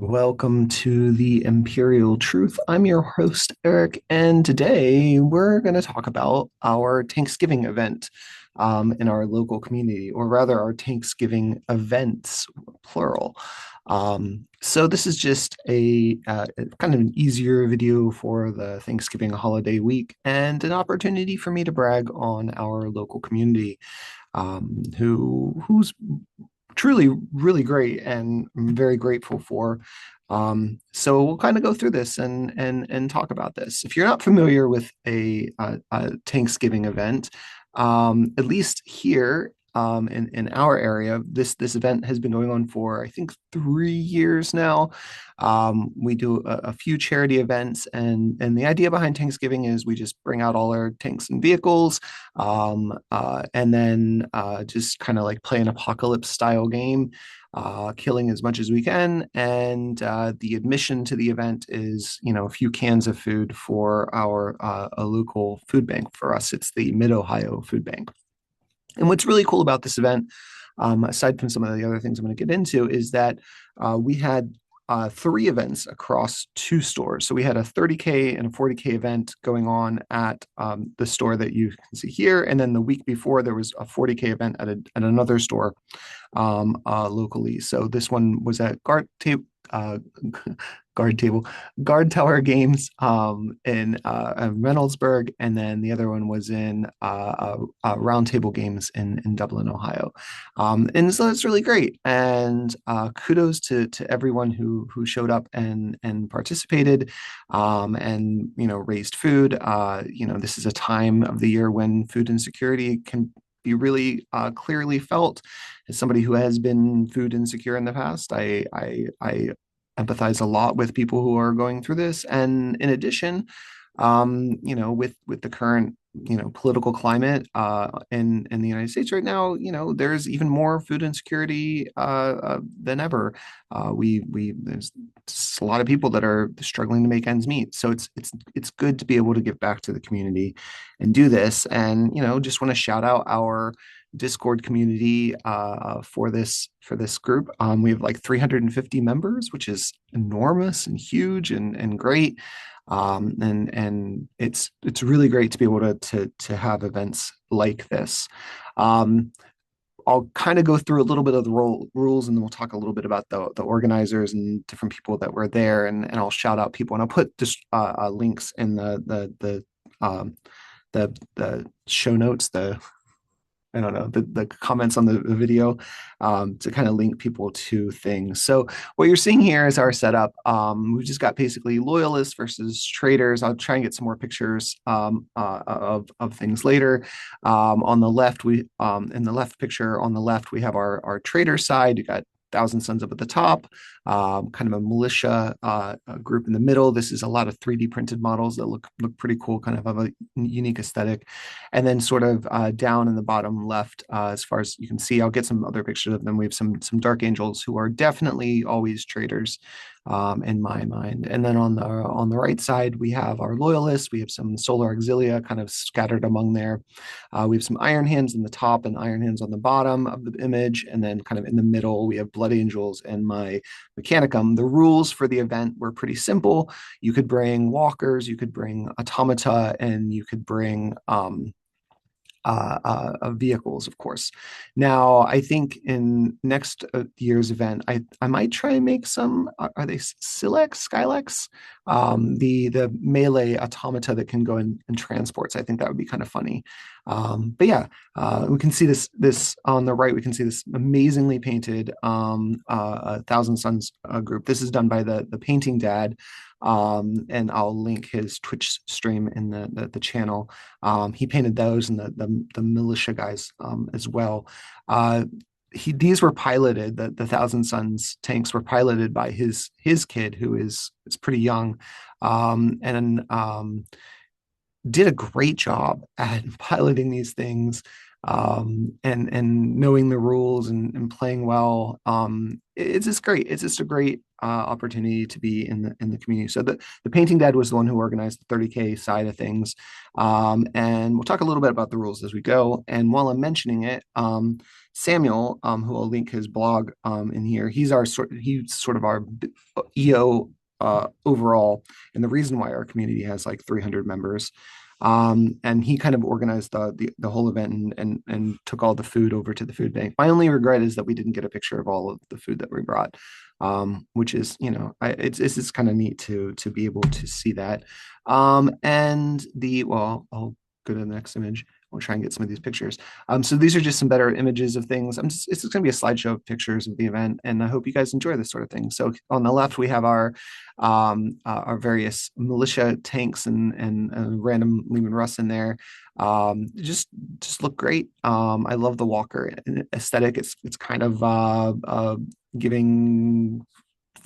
Welcome to the Imperial Truth. I'm your host, Eric, and today we're going to talk about our Tanksgiving event in our local community, or rather, our Tanksgiving events, plural. So this is just a kind of an easier video for the Thanksgiving holiday week and an opportunity for me to brag on our local community, who's truly really great and I'm very grateful for. So we'll kind of go through this and talk about this. If you're not familiar with a Thanksgiving event, at least here in our area, this event has been going on for I think 3 years now. We do a few charity events, and the idea behind Thanksgiving is we just bring out all our tanks and vehicles, and then just kind of like play an apocalypse style game, killing as much as we can. And the admission to the event is, a few cans of food for our a local food bank. For us, it's the Mid Ohio Food Bank. And what's really cool about this event, aside from some of the other things I'm going to get into, is that we had three events across two stores. So we had a 30K and a 40K event going on at the store that you can see here. And then the week before, there was a 40K event at another store locally. So this one was at uh, guard table, guard tower games in Reynoldsburg, and then the other one was in round table games in Dublin, Ohio. And so that's really great. And kudos to everyone who showed up and participated, and raised food. This is a time of the year when food insecurity can be really clearly felt. As somebody who has been food insecure in the past, I empathize a lot with people who are going through this. And in addition, with the current political climate in the United States right now, there's even more food insecurity than ever. We there's a lot of people that are struggling to make ends meet. So it's good to be able to give back to the community and do this. And just want to shout out our Discord community for this group. We have like 350 members, which is enormous and huge and great. And it's really great to be able to have events like this. Um, I'll kind of go through a little bit of the rules, and then we'll talk a little bit about the organizers and different people that were there, and I'll shout out people, and I'll put just links in the show notes, the I don't know, the comments on the video, to kind of link people to things. So what you're seeing here is our setup. We've just got basically loyalists versus traders. I'll try and get some more pictures of things later. On the left, in the left picture on the left, we have our trader side. You got Thousand Sons up at the top, kind of a militia group in the middle. This is a lot of 3D printed models that look pretty cool, kind of have a unique aesthetic. And then sort of down in the bottom left, as far as you can see, I'll get some other pictures of them. We have some Dark Angels who are definitely always traders, in my mind. And then on the right side, we have our loyalists. We have some Solar Auxilia kind of scattered among there. We have some Iron Hands in the top and Iron Hands on the bottom of the image. And then kind of in the middle, we have Blood Angels and my Mechanicum. The rules for the event were pretty simple. You could bring walkers, you could bring automata, and you could bring vehicles, of course. Now, I think in next year's event, I might try and make some. Are they Silex, Skylex? The melee automata that can go in transports. I think that would be kind of funny. But yeah, we can see this on the right. We can see this amazingly painted Thousand Suns group. This is done by the painting dad. And I'll link his Twitch stream in the channel. He painted those and the militia guys as well. These were piloted. The Thousand Suns tanks were piloted by his kid, who is pretty young, and did a great job at piloting these things, and knowing the rules and playing well. It's just great. It's just a great opportunity to be in the community. So the painting dad was the one who organized the 30K side of things, and we'll talk a little bit about the rules as we go. And while I'm mentioning it, Samuel, who I'll link his blog in here, he's sort of our EO overall, and the reason why our community has like 300 members. And he kind of organized the whole event and took all the food over to the food bank. My only regret is that we didn't get a picture of all of the food that we brought, which is, it's just kind of neat to be able to see that. And I'll go to the next image. We'll try and get some of these pictures. So these are just some better images of things. It's just going to be a slideshow of pictures of the event, and I hope you guys enjoy this sort of thing. So on the left, we have our various militia tanks and random Lehman Russ in there. Just look great. I love the Walker aesthetic. It's kind of giving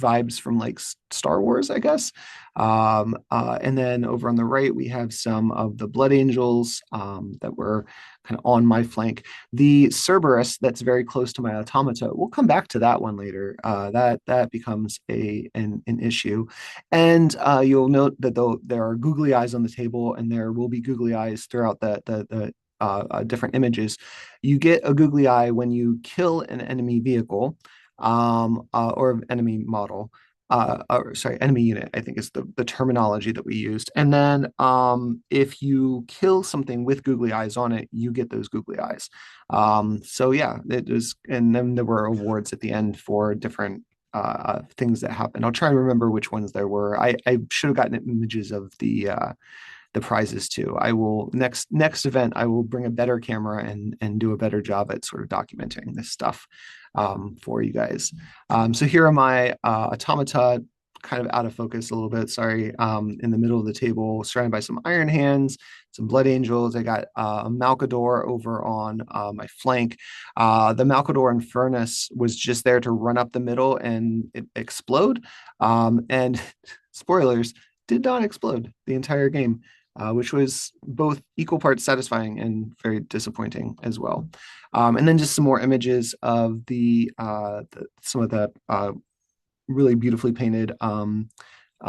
vibes from like Star Wars, I guess. And then over on the right, we have some of the Blood Angels that were kind of on my flank. The Cerberus that's very close to my Automata. We'll come back to that one later. That becomes an issue, and you'll note that though there are googly eyes on the table, and there will be googly eyes throughout the different images. You get a googly eye when you kill an enemy vehicle or enemy model. Or sorry, enemy unit, I think is the terminology that we used. And then if you kill something with googly eyes on it, you get those googly eyes. So yeah, it was, and then there were awards at the end for different things that happened. I'll try and remember which ones there were. I should have gotten images of the prizes too. I will next event I will bring a better camera and do a better job at sort of documenting this stuff for you guys. So here are my automata, kind of out of focus a little bit. Sorry, in the middle of the table, surrounded by some Iron Hands, some Blood Angels. I got a Malcador over on my flank. The Malcador and Furnace was just there to run up the middle and explode. And spoilers, did not explode the entire game. Which was both equal parts satisfying and very disappointing as well. And then just some more images of some of the really beautifully painted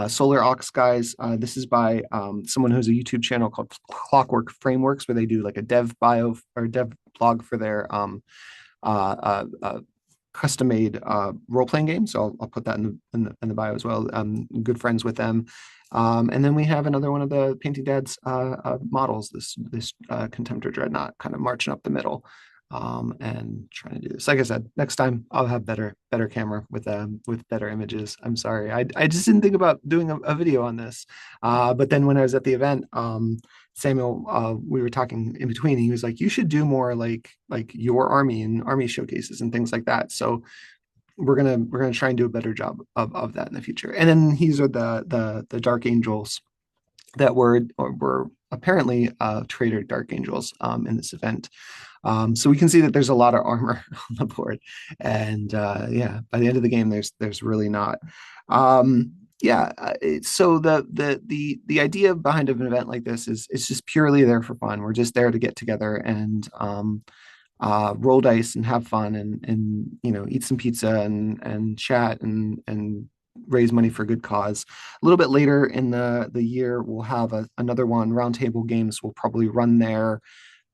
Solar Ox guys. This is by someone who has a YouTube channel called Clockwork Frameworks, where they do like a dev bio or dev blog for their custom made role playing game. So I'll put that in the bio as well. Good friends with them. And then we have another one of the Painting Dad's models, this Contemptor Dreadnought, kind of marching up the middle and trying to do this. Like I said, next time I'll have better camera with better images. I'm sorry, I just didn't think about doing a video on this. But then when I was at the event, Samuel, we were talking in between, and he was like, "You should do more like your army and army showcases and things like that." So we're gonna try and do a better job of that in the future. And then these are the Dark Angels that were apparently Trader Dark Angels in this event. So we can see that there's a lot of armor on the board, and yeah, by the end of the game, there's really not. Yeah, so the idea behind an event like this is it's just purely there for fun. We're just there to get together and roll dice and have fun and eat some pizza and chat and raise money for a good cause. A little bit later in the year, we'll have another one. Roundtable Games will probably run their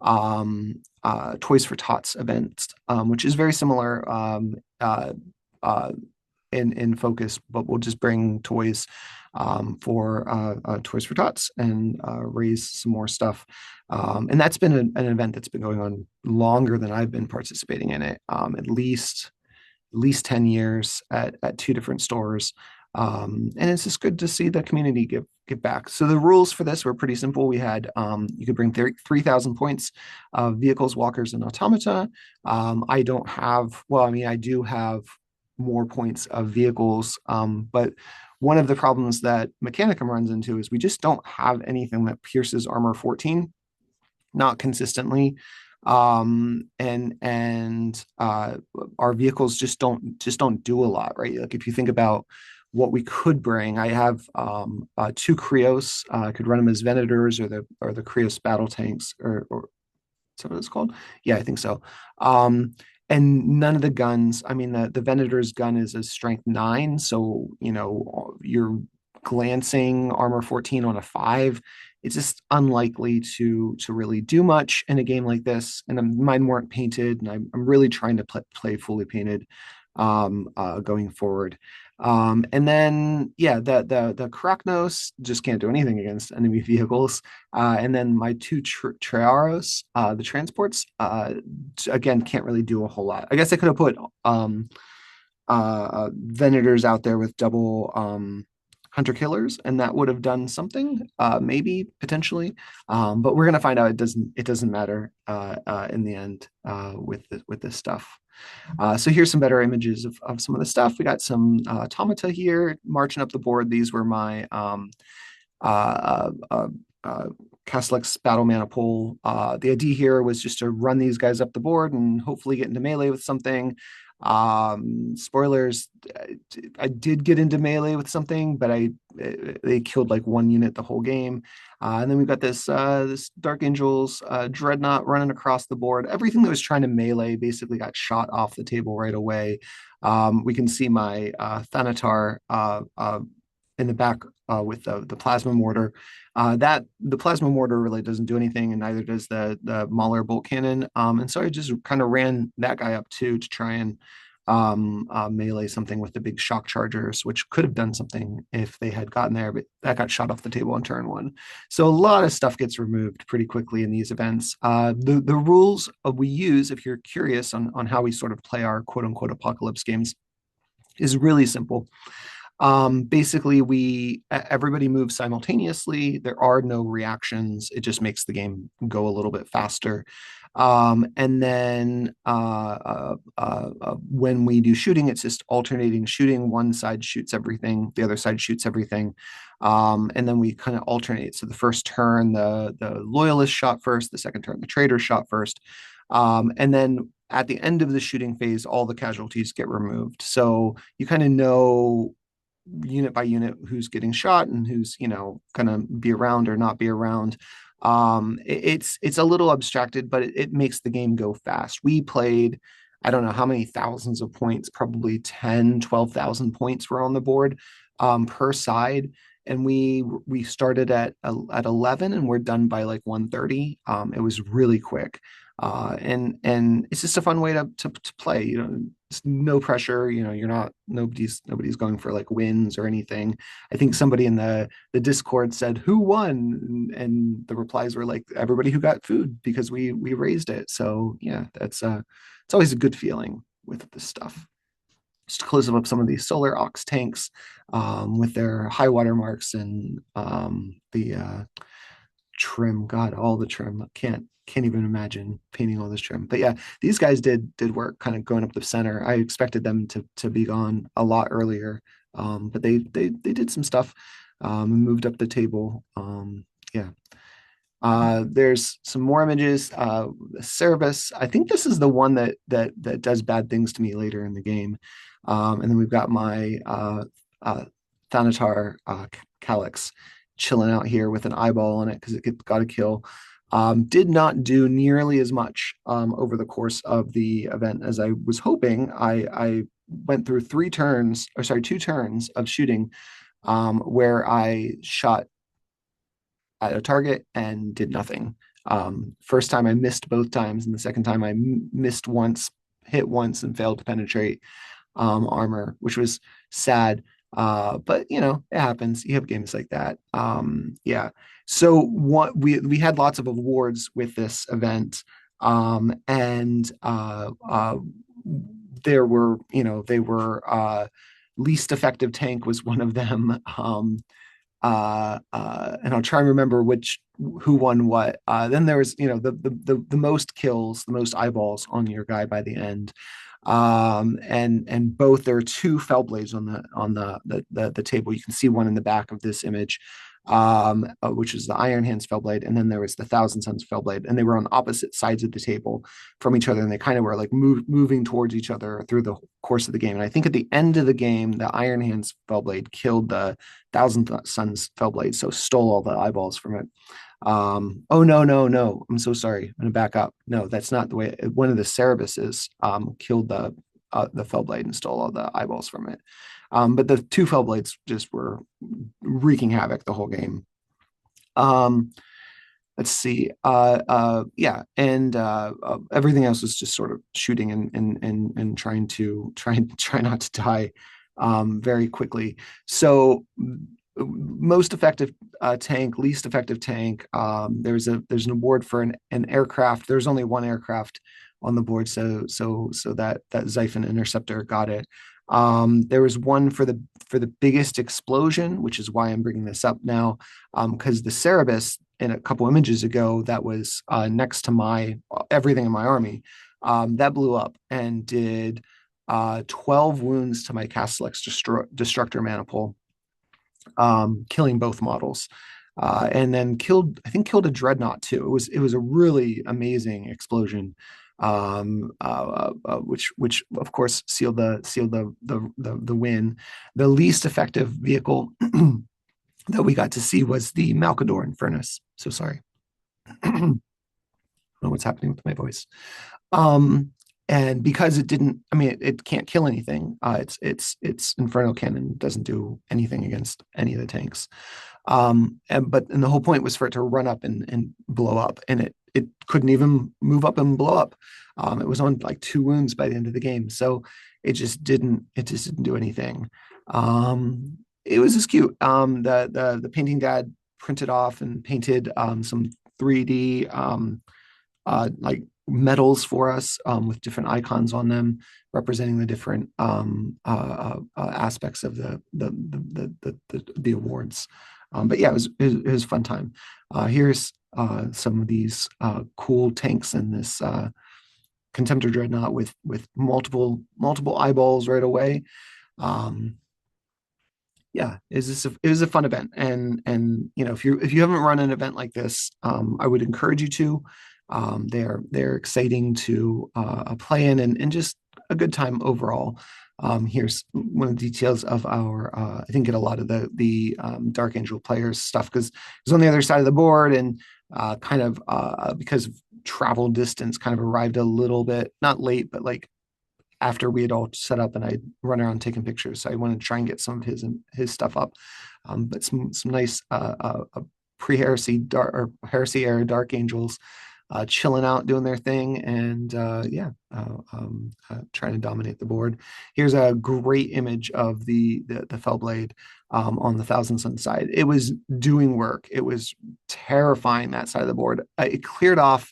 Toys for Tots event, which is very similar in focus, but we'll just bring toys for Toys for Tots and raise some more stuff. And that's been an event that's been going on longer than I've been participating in it, at least 10 years at two different stores. And it's just good to see the community give back. So the rules for this were pretty simple. We had you could bring 3,000 points of vehicles, walkers, and automata. I don't have, well, I mean, I do have more points of vehicles, but one of the problems that Mechanicum runs into is we just don't have anything that pierces armor 14, not consistently. And our vehicles just don't do a lot, right? Like if you think about what we could bring, I have two Krios. I could run them as Venators or the Krios battle tanks, or is that what it's called? Yeah, I think so. And none of the guns, I mean, the Venator's gun is a strength 9, so you're glancing armor 14 on a 5. It's just unlikely to really do much in a game like this. And mine weren't painted, and I'm really trying to play fully painted going forward. And then yeah, the Kragnos just can't do anything against enemy vehicles. And then my two Triaros, the transports, again can't really do a whole lot. I guess I could have put Venators out there with double hunter killers, and that would have done something, maybe potentially. But we're gonna find out it doesn't matter in the end with this stuff. So here's some better images of some of the stuff. We got some automata here marching up the board. These were my uh, uh, uh, Castellax Battle Maniple. The idea here was just to run these guys up the board and hopefully get into melee with something. Spoilers, I did get into melee with something, but they killed like one unit the whole game. And then we've got this Dark Angels Dreadnought running across the board. Everything that was trying to melee basically got shot off the table right away. We can see my Thanatar in the back with the plasma mortar. That the plasma mortar really doesn't do anything, and neither does the Mauler bolt cannon. And so I just kind of ran that guy up too to try and melee something with the big shock chargers, which could have done something if they had gotten there, but that got shot off the table on turn one. So a lot of stuff gets removed pretty quickly in these events. The rules we use, if you're curious on how we sort of play our quote unquote apocalypse games, is really simple. Basically, everybody moves simultaneously. There are no reactions. It just makes the game go a little bit faster. And then when we do shooting, it's just alternating shooting. One side shoots everything, the other side shoots everything. And then we kind of alternate. So the first turn, the loyalist shot first, the second turn, the traitor shot first. And then at the end of the shooting phase, all the casualties get removed. So you kind of know unit by unit who's getting shot and who's gonna be around or not be around. It's a little abstracted, but it makes the game go fast. We played, I don't know how many thousands of points, probably 10, 12,000 points were on the board per side. And we started at 11 and we're done by like 1:30. It was really quick. And it's just a fun way to play. It's no pressure. You're not nobody's going for like wins or anything. I think somebody in the Discord said who won, and the replies were like everybody who got food because we raised it. So yeah, that's it's always a good feeling with this stuff. Just to close up some of these solar ox tanks with their high water marks and the trim. God, all the trim. Can't even imagine painting all this trim. But yeah, these guys did work kind of going up the center. I expected them to be gone a lot earlier, but they did some stuff and moved up the table. Yeah. There's some more images. Cerebus. I think this is the one that does bad things to me later in the game. And then we've got my Thanatar Calyx chilling out here with an eyeball on it because it got a kill. Did not do nearly as much over the course of the event as I was hoping. I went through 2 turns of shooting where I shot at a target and did nothing. First time I missed both times, and the second time I missed once, hit once, and failed to penetrate armor, which was sad. But it happens. You have games like that. Yeah. So what we had lots of awards with this event, and there were they were least effective tank was one of them. And I'll try and remember who won what. Then there was the most kills, the most eyeballs on your guy by the end. And both there are 2 fell blades on the table. You can see one in the back of this image, which is the Iron Hands fell blade, and then there was the Thousand Suns fell blade, and they were on opposite sides of the table from each other, and they kind of were like moving towards each other through the course of the game. And I think at the end of the game, the Iron Hands fell blade killed the Thousand Suns fell blade, so stole all the eyeballs from it. Oh no, I'm so sorry. I'm gonna back up. No, that's not the way. One of the Cerebuses killed the fell blade and stole all the eyeballs from it. But the two fell blades just were wreaking havoc the whole game. Um, let's see. Yeah, and everything else was just sort of shooting and trying to try not to die very quickly. So most effective tank, least effective tank. There's an award for an aircraft. There's only one aircraft on the board, so that Xiphon interceptor got it. There was one for the biggest explosion, which is why I'm bringing this up now, because the Cerebus in a couple images ago that was next to my everything in my army, that blew up and did 12 wounds to my Castellix Destructor Maniple, killing both models. And then killed a dreadnought too. It was a really amazing explosion, which of course sealed the win. The least effective vehicle that we got to see was the Malcador Infernus. So sorry. I don't know what's happening with my voice. Um, and because it didn't, I mean, it can't kill anything. Its Inferno Cannon doesn't do anything against any of the tanks. And the whole point was for it to run up and blow up, and it couldn't even move up and blow up. It was on like 2 wounds by the end of the game, so it just didn't do anything. It was just cute. The painting dad printed off and painted some 3D like medals for us with different icons on them representing the different aspects of the awards. But yeah, it was a fun time. Here's some of these cool tanks in this Contemptor Dreadnought with multiple eyeballs right away. Um, yeah, it was a fun event, and if you haven't run an event like this, I would encourage you to. They're exciting to play in and just a good time overall. Here's one of the details of our I didn't get a lot of the Dark Angel players stuff because it was on the other side of the board, and kind of because of travel distance, kind of arrived a little bit not late, but like after we had all set up and I'd run around taking pictures. So I wanted to try and get some of his stuff up. But some nice pre-heresy or heresy era Dark Angels chilling out doing their thing, and trying to dominate the board. Here's a great image of the Fellblade on the Thousand Sun side. It was doing work. It was terrifying that side of the board. It cleared off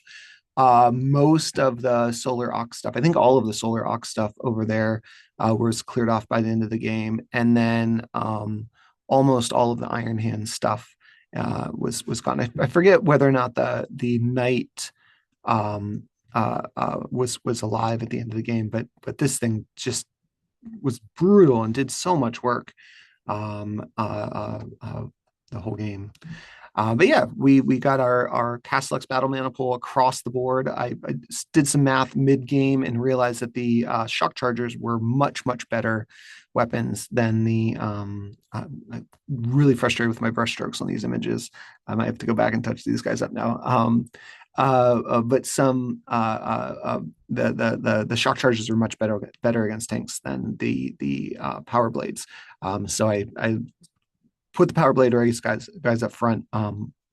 most of the Solar Ox stuff. I think all of the Solar Ox stuff over there was cleared off by the end of the game, and then almost all of the Iron Hand stuff was gone. I forget whether or not the Knight was alive at the end of the game, but this thing just was brutal and did so much work the whole game. But yeah, we got our Castellux Battle Maniple across the board. I did some math mid game and realized that the shock chargers were much better weapons than the. I'm really frustrated with my brushstrokes on these images. I might have to go back and touch these guys up now. But some the shock charges are much better against tanks than the power blades. So I put the power blade race guys up front,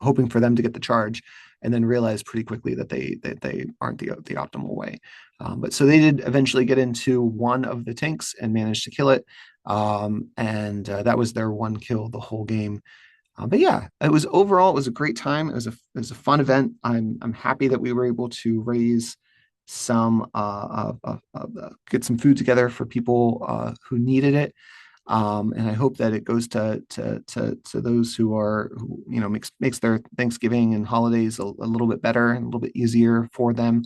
hoping for them to get the charge, and then realized pretty quickly that they aren't the optimal way. But so they did eventually get into one of the tanks and managed to kill it, and that was their one kill the whole game. But yeah, it was a great time. It was a fun event. I'm happy that we were able to raise some get some food together for people who needed it. And I hope that it goes to those who makes their Thanksgiving and holidays a little bit better and a little bit easier for them.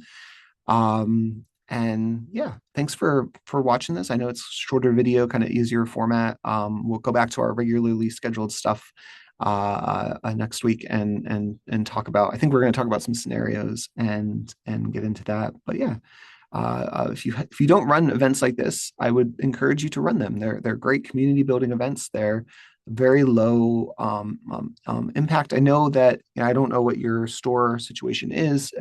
And yeah, thanks for watching this. I know it's shorter video, kind of easier format. We'll go back to our regularly scheduled stuff next week and talk about. I think we're going to talk about some scenarios and get into that. But yeah, if you don't run events like this, I would encourage you to run them. They're great community building events. They're very low impact. I know that I don't know what your store situation is.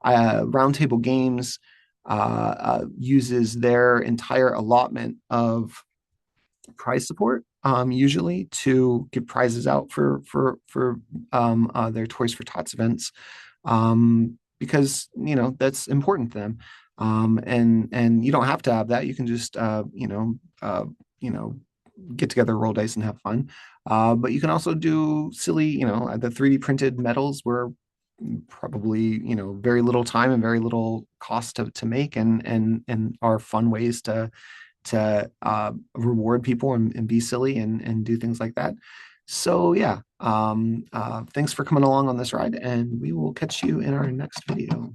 Roundtable Games uses their entire allotment of prize support, usually to give prizes out for their Toys for Tots events, because that's important to them. And you don't have to have that. You can just you know get together, roll dice, and have fun. But you can also do silly, the 3D printed medals were probably very little time and very little cost to make, and are fun ways to reward people and be silly and do things like that. So yeah, thanks for coming along on this ride, and we will catch you in our next video.